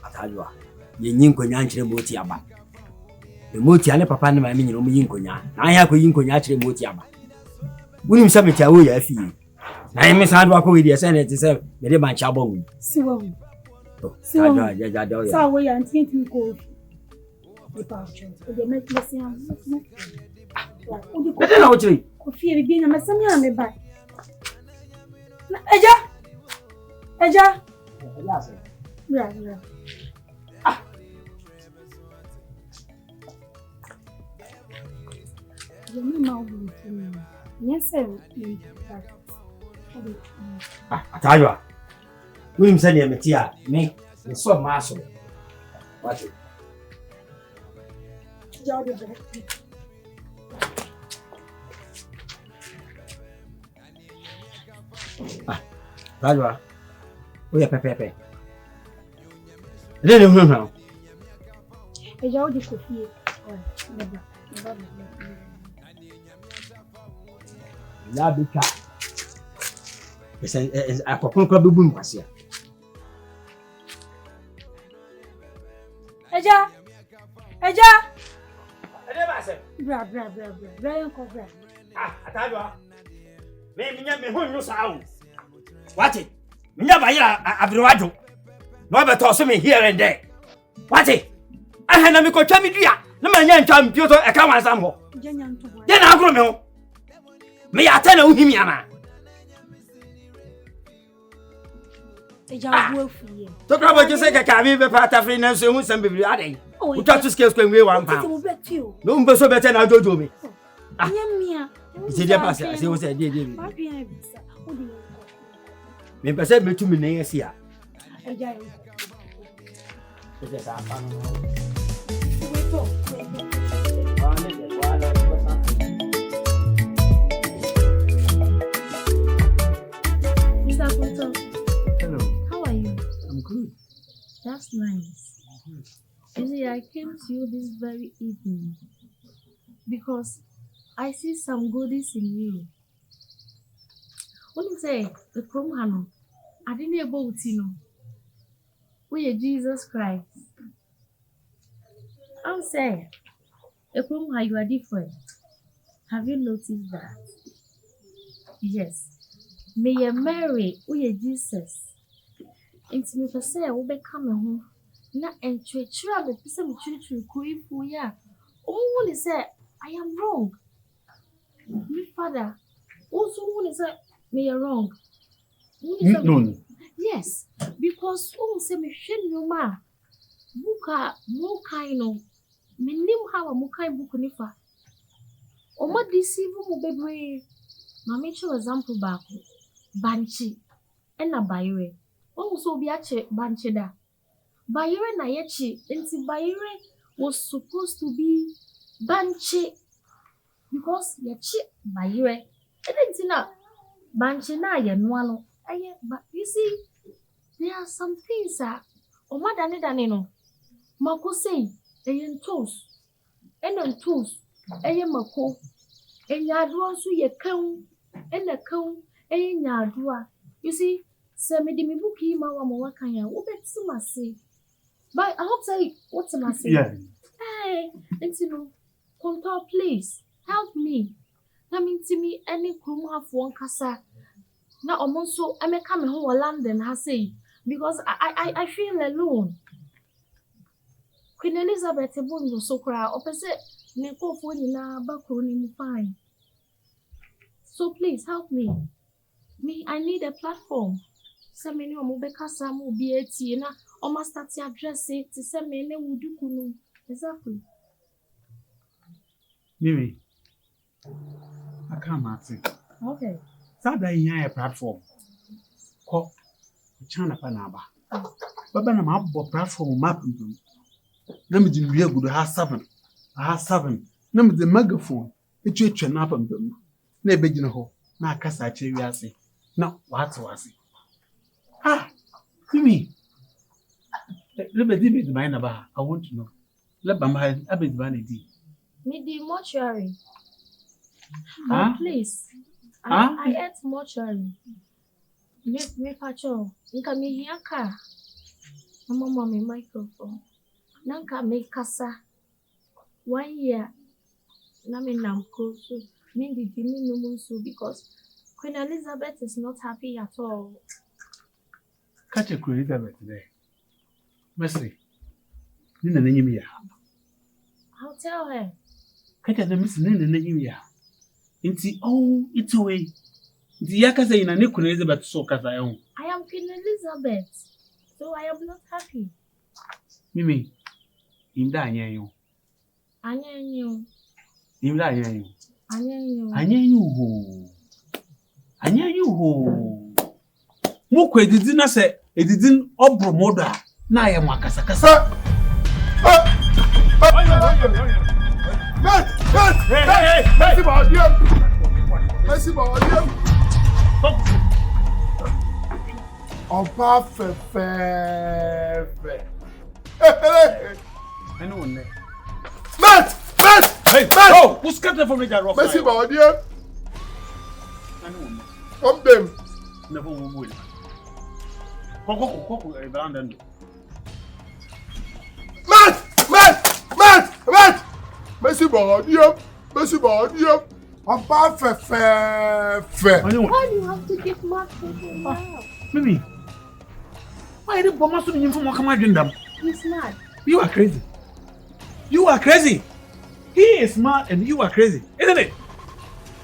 J: Atajwa. Yin konya nchire moti aba. The moti ane papa ne mami nyino yin konya. Na ya ko yin konya chire moti aba. Wunim sa meti awo ya fi. Na yin sa adwa ko we dey say na ti say me dey ban cha bon.
F: Si wo.
J: Si wo. Ja do ya.
F: Sa wo ya ntin tin ko. E pa cho. O dey make me say am.
J: Bete na wo chire.
F: Ko fi bi na masam ya me ba. Eja. Eja. Yeah. Yes, sir.
J: Atajwa. Wunim sa ne meti a me so ma so. What? Atajwa. Oya pepe. Lele no.
F: Eja o di kofi. Never.
J: La bika. Ese akokon ko bebu nkwase.
F: Eja.
J: Ade ba se.
F: Bra. Brian ko bra.
J: Atajwa. Me honyo sao. What it? Minya ba yira abirwajo. No be to so me here and there. What it? Ahana me ko twa me dua. Na manya ntwa mpio to e ka wansam ho.
F: Jenya ntobo.
J: Ye na agro me ho. Me ya ta na uhimi ana.
F: Eja wo fuye.
J: To kra bo je se ka mi be pa ta free na so hu sam bibiri adai. Utwa to skills ko nwe wan pa. No mbe so bete na jojo me.
F: Nyamia.
J: Ise dia pass ase wo se dia. Me pese metu me na yesi a.
F: Eja.
J: Ese sa pa.
M: Mr. Kwadwo.
I: Hello.
M: How are you?
I: I'm good.
M: That's nice. You see, I came to you this very evening because I see some goodies in you. When you say the Hano, I didn't able to know. We are Jesus Christ. I'm saying, you are different. Have you noticed that? Yes. May you marry we are Jesus. Into me for say, we become home. Na enchwechura be pese me churu kuifu ya. Omo say I am wrong. My father also who say me wrong.
I: No.
M: Yes, because who say me hwe nyoma. Buka mo kind of me nim how mo kind book nifa. Omo deceive mo bebre. Mama show example back. Banchi ena bayire. Omo so bi ache banchi da. Bayire na yechi, enti Bayire was supposed to be Banchi because yechi Bayire. Enti na Banchi na ye nwano. But you see, there are some things that Oma dane no. Mako say, eyen toes, enen toes, eyen mako, enyadua su ye kaun, ene kaun, eyen nyadua. You see, se me di mi buki ma wa mo wakanya, ubeti ma say. But I hope say what's my say?
I: Yeah.
M: Hey, Intino, Contour, please help me. Na minti me any kruma for Nkansah. Na omonso I may come home London has say because I feel alone. Queen Elizabeth Bondo so cry opposite Neko for na bakoni fine. So please help me. I need a platform. Some many omobeka samu BAT na almost start to address it to say me ne wudu kunu. Exactly.
I: Mimi, I can't answer.
M: Okay.
I: Sada a platform. Ko chana panaba. Baba na mabo platform map. Na me di wiye gudu ha 7. Na me di megaphone. Etwe na pa mbem. Na ebegina ho. Na akasa ache wiase. Na what was it? Ah, Mimi. Let me be mine about. I want to know. Let me have a bit
M: Me the mortuary.
I: Huh?
M: Please.
I: Huh?
M: I ate mortuary.
O: Me pacho. Nka me hiaka. Mama me microphone. Nanka me kasa. 1 year. Na me namko so. Me did no more so because Queen Elizabeth is not happy at all.
I: Catch a Queen Elizabeth today. Mercy. Nina Nimia.
O: I'll tell her.
I: Catch a miss Nina Nimia. Inti it's away. The Yaka say in a new Queen Elizabeth so as I own.
O: I am Queen Elizabeth, so I am not happy.
I: Mimi, in that you.
O: Anya you.
I: In that you.
O: Anya
I: you. Mukwe didn't say it didn't obromoda. Na I am Makasa.
B: Merci, on pas fait.
I: I know one.
B: Matt!
I: Hey, oh, who's cut from me, Jarro?
B: Merci, my dear.
I: I know one.
B: Come them.
I: Never will. Coco, Brandon.
B: Matt! Merci, my dear. On pas fait.
O: Why do you have to give Mark something now?
I: Mimi, why did Bomas to me from Mokamajindam?
O: He's mad.
I: You are crazy. You are crazy. He is smart and you are crazy, isn't it?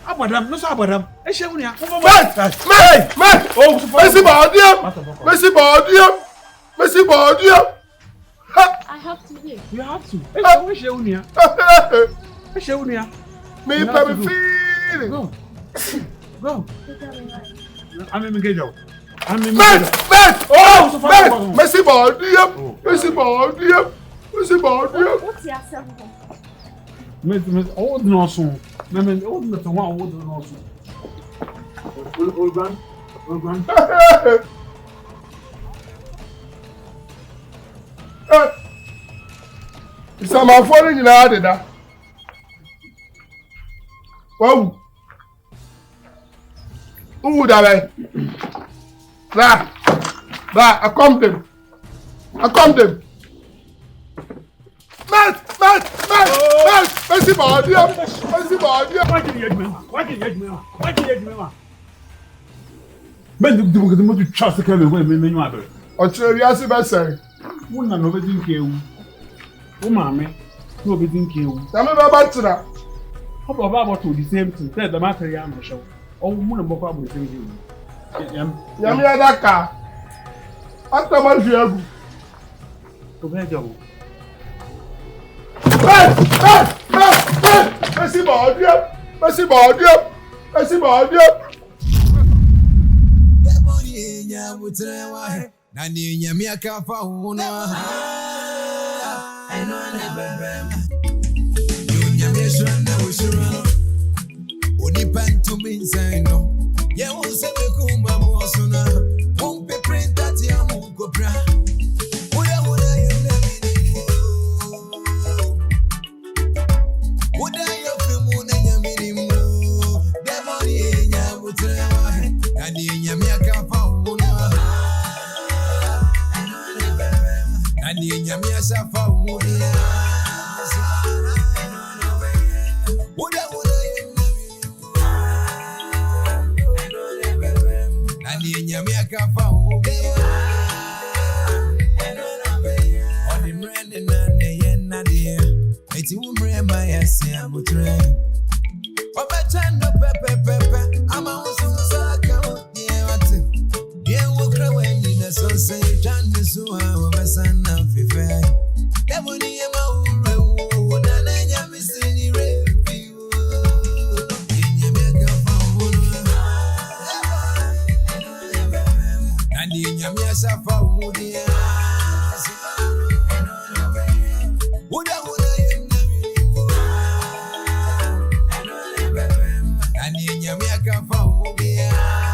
I: Abadam, no Sabadam. I shall only have
B: Man! Oh, Merci, Bardia.
O: I have to leave.
I: You have to. I shall only have.
B: Me baby feeling.
I: Go. I'm in Gajo.
B: Oh, Merci, Bardia.
O: What's your son?
I: Miss old Norson. Memen old Mr. One old Norson. Old grand.
B: It's a my phone in the wow. Who that way? I come them. Matt! Merci, Bardia.
I: Why can you get me? Men do the trust the Kevin when you are there.
B: Or should you ask me, sir?
I: One and overthink you. Oh, mammy, no overthink you.
B: Tell me about that.
I: How about the same thing? Tell the matter, young show. Oh, one of Bob will think you.
B: Yamia Daka. After my view.
I: To bed, Joe.
B: Merci, Bardia.
A: Debony nyabutrewa nani nyamia kafa una eno na bebem nyamia shwana ushurano unipantu minzaino ye usebe kumba mosuna umpe printa ti amukopra uda yemnamini uda yofimu na nyamini mu Debony nyabutrewa nani nyamia kafa una nani nyamia safa una uda nani nyamia kafa una odi mrende nane yena dia eti umrema yasi abutre obachando pepe ama ususaka ye wate ye wokra weni na so say jande suwa wabasana fife Debony yema urewo nana nyamisini refi nyamia kafa una nani nyamia safa una uda yemnamini nani nyamia kafa una